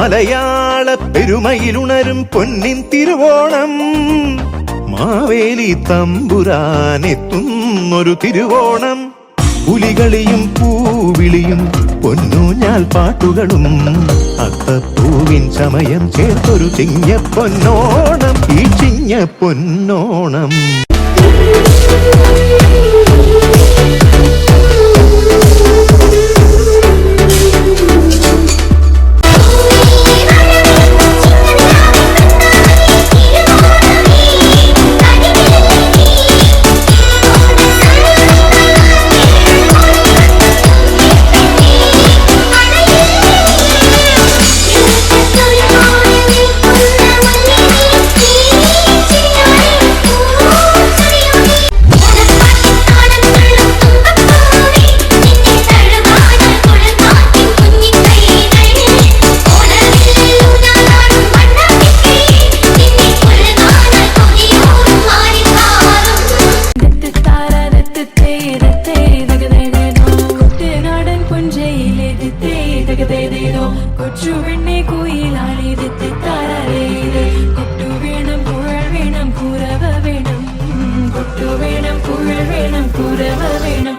മലയാള പെരുമയിലുണരും പൊന്നിൻ തിരുവോണം. മാവേലി തമ്പുരാനെത്തുന്നൊരു തിരുവോണം. പുലികളിയും പൂവിളിയും പൊന്നൂഞ്ഞാൽ പാട്ടുകളും അത്തപ്പൂവിൻ ചമയം ചേർത്തൊരു ചിങ്ങ പൊന്നോണം. ഈ ചിങ്ങ പൊന്നോണം. കൊച്ചു പെണ്ണെ കുയിലാളി കൊട്ടു വേണം കുഴൽ വേണം കുറവ വേണം. കൊട്ടു വേണം കുഴൽ വേണം കുറവ വേണം.